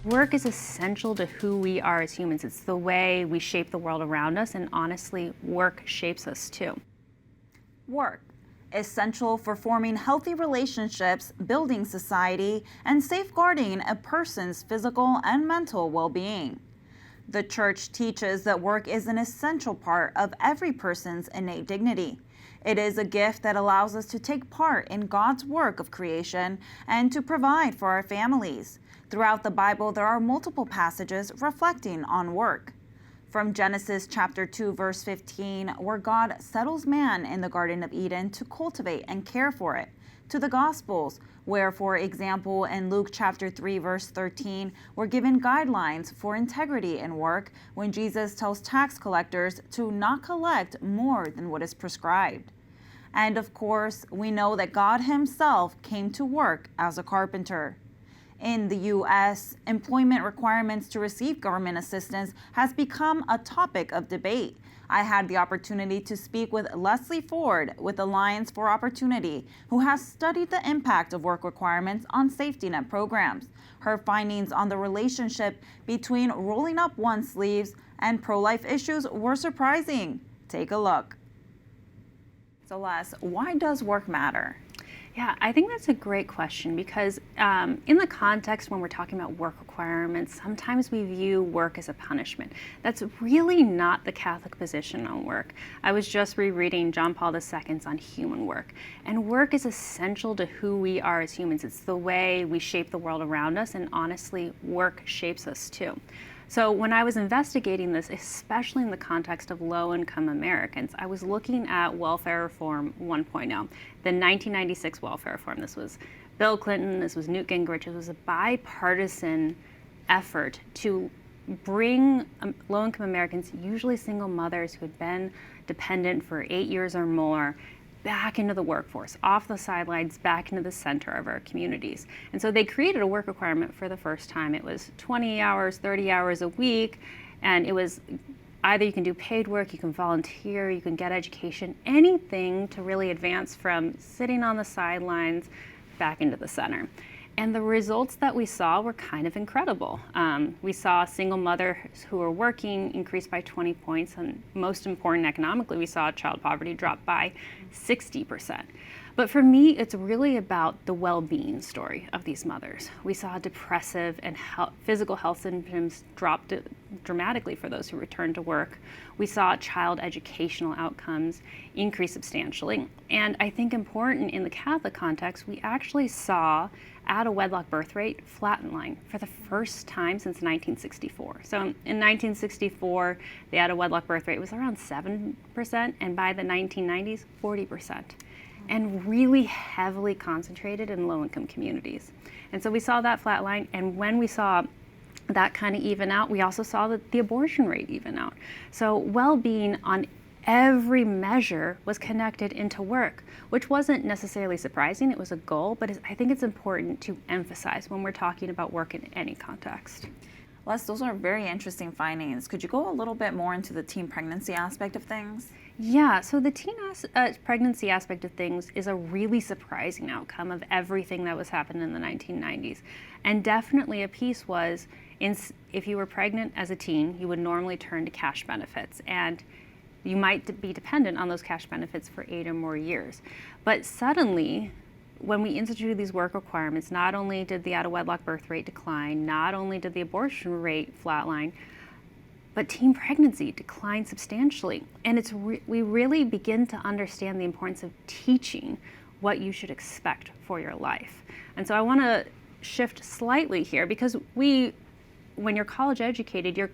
Work is essential to who we are as humans. It's the way we shape the world around us, and honestly, work shapes us too. Work, essential for forming healthy relationships, building society, and safeguarding a person's physical and mental well-being. The church teaches that work is an essential part of every person's innate dignity. It is a gift that allows us to take part in God's work of creation and to provide for our families. Throughout the Bible, there are multiple passages reflecting on work. From Genesis chapter 2, verse 15, where God settles man in the Garden of Eden to cultivate and care for it, to the Gospels, where, for example, in Luke chapter 3, verse 13, we're given guidelines for integrity in work when Jesus tells tax collectors to not collect more than what is prescribed. And of course, we know that God himself came to work as a carpenter. In the U.S., employment requirements to receive government assistance has become a topic of debate. I had the opportunity to speak with Leslie Ford with Alliance for Opportunity, who has studied the impact of work requirements on safety net programs. Her findings on the relationship between rolling up one's sleeves and pro-life issues were surprising. Take a look. So Les, why does work matter? Yeah, I think that's a great question because in the context when we're talking about work requirements, sometimes we view work as a punishment. That's really not the Catholic position on work. I was just rereading John Paul II's on human work, and work is essential to who we are as humans. It's the way we shape the world around us, and honestly, work shapes us too. So when I was investigating this, especially in the context of low-income Americans, I was looking at welfare reform 1.0, the 1996 welfare reform. This was Bill Clinton, this was Newt Gingrich. It was a bipartisan effort to bring low-income Americans, usually single mothers who had been dependent for 8 years or more, back into the workforce, off the sidelines, back into the center of our communities. And so they created a work requirement for the first time. It was 20 hours, 30 hours a week, and it was either you can do paid work, you can volunteer, you can get education, anything to really advance from sitting on the sidelines back into the center. And the results that we saw were kind of incredible. We saw single mothers who were working increase by 20 points, and most important economically, we saw child poverty drop by 60%. But for me, it's really about the well-being story of these mothers. We saw depressive and physical health symptoms drop dramatically for those who returned to work. We saw child educational outcomes increase substantially. And I think important in the Catholic context, we actually saw out-of-wedlock birth rate flatline for the first time since 1964. So in 1964, the out-of-wedlock birth rate was around 7%, and by the 1990s, 40%. And really heavily concentrated in low-income communities. And so we saw that flatline, and when we saw that kind of even out, we also saw that the abortion rate even out. So well-being on every measure was connected into work, which wasn't necessarily surprising. It was a goal, but I think it's important to emphasize when we're talking about work in any context. Les, those are very interesting findings. Could you go a little bit more into the teen pregnancy aspect of things? Yeah, so the teen pregnancy aspect of things is a really surprising outcome of everything that was happening in the 1990s. And definitely a piece was, if you were pregnant as a teen, you would normally turn to cash benefits. And you might be dependent on those cash benefits for 8 or more years. But suddenly, when we instituted these work requirements, not only did the out-of-wedlock birth rate decline, not only did the abortion rate flatline, but teen pregnancy declined substantially. And we really begin to understand the importance of teaching what you should expect for your life. And so I want to shift slightly here because when you're college educated, you're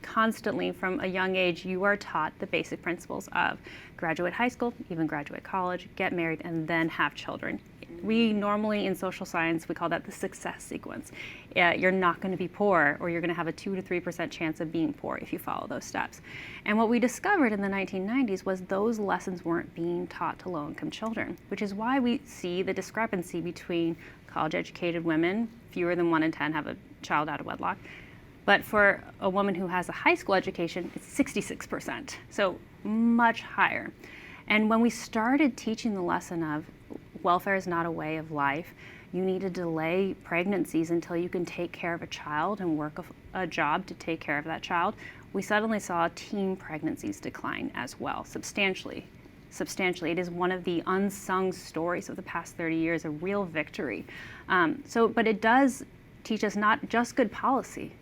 constantly from a young age, you are taught the basic principles of graduate high school, even graduate college, get married, and then have children. We normally in social science, we call that the success sequence. You're not going to be poor, or you're going to have a 2 to 3% chance of being poor if you follow those steps. And what we discovered in the 1990s was those lessons weren't being taught to low-income children, which is why we see the discrepancy between college-educated women, fewer than 1 in 10 have a child out of wedlock, but for a woman who has a high school education, it's 66%, so much higher. And when we started teaching the lesson of welfare is not a way of life, you need to delay pregnancies until you can take care of a child and work a job to take care of that child, we suddenly saw teen pregnancies decline as well, substantially. It is one of the unsung stories of the past 30 years, a real victory. But it does teach us not just good policy,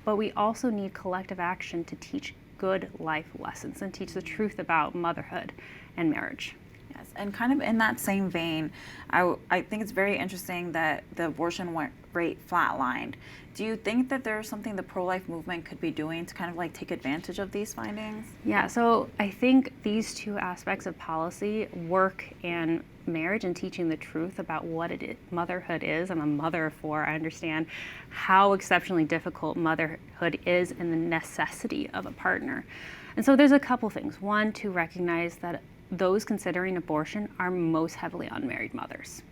but we also need collective action to teach good life lessons and teach the truth about motherhood and marriage. Yes, and kind of in that same vein, I think it's very interesting that the abortion rate flatlined. Do you think that there's something the pro-life movement could be doing to kind of like take advantage of these findings? Yeah, so I think these two aspects of policy, work and marriage, and teaching the truth about what motherhood is. I'm a mother of 4. I understand how exceptionally difficult motherhood is and the necessity of a partner. And so there's a couple things. One, to recognize that those considering abortion are most heavily unmarried mothers.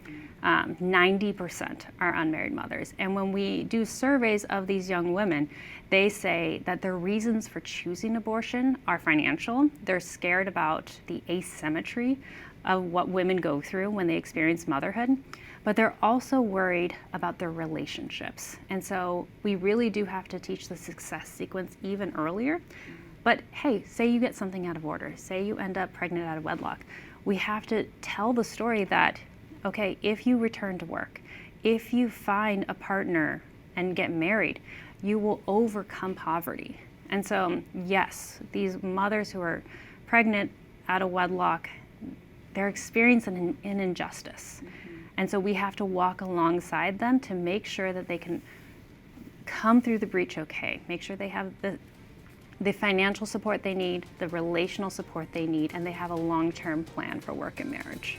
90% are unmarried mothers. And when we do surveys of these young women, they say that their reasons for choosing abortion are financial. They're scared about the asymmetry of what women go through when they experience motherhood, but they're also worried about their relationships. And so we really do have to teach the success sequence even earlier. But hey, say you get something out of order, say you end up pregnant out of wedlock. We have to tell the story that, okay, if you return to work, if you find a partner and get married, you will overcome poverty. And so, yes, these mothers who are pregnant out of wedlock, they're experiencing an injustice. And so we have to walk alongside them to make sure that they can come through the breach okay, make sure they have the financial support they need, the relational support they need, and they have a long-term plan for work and marriage.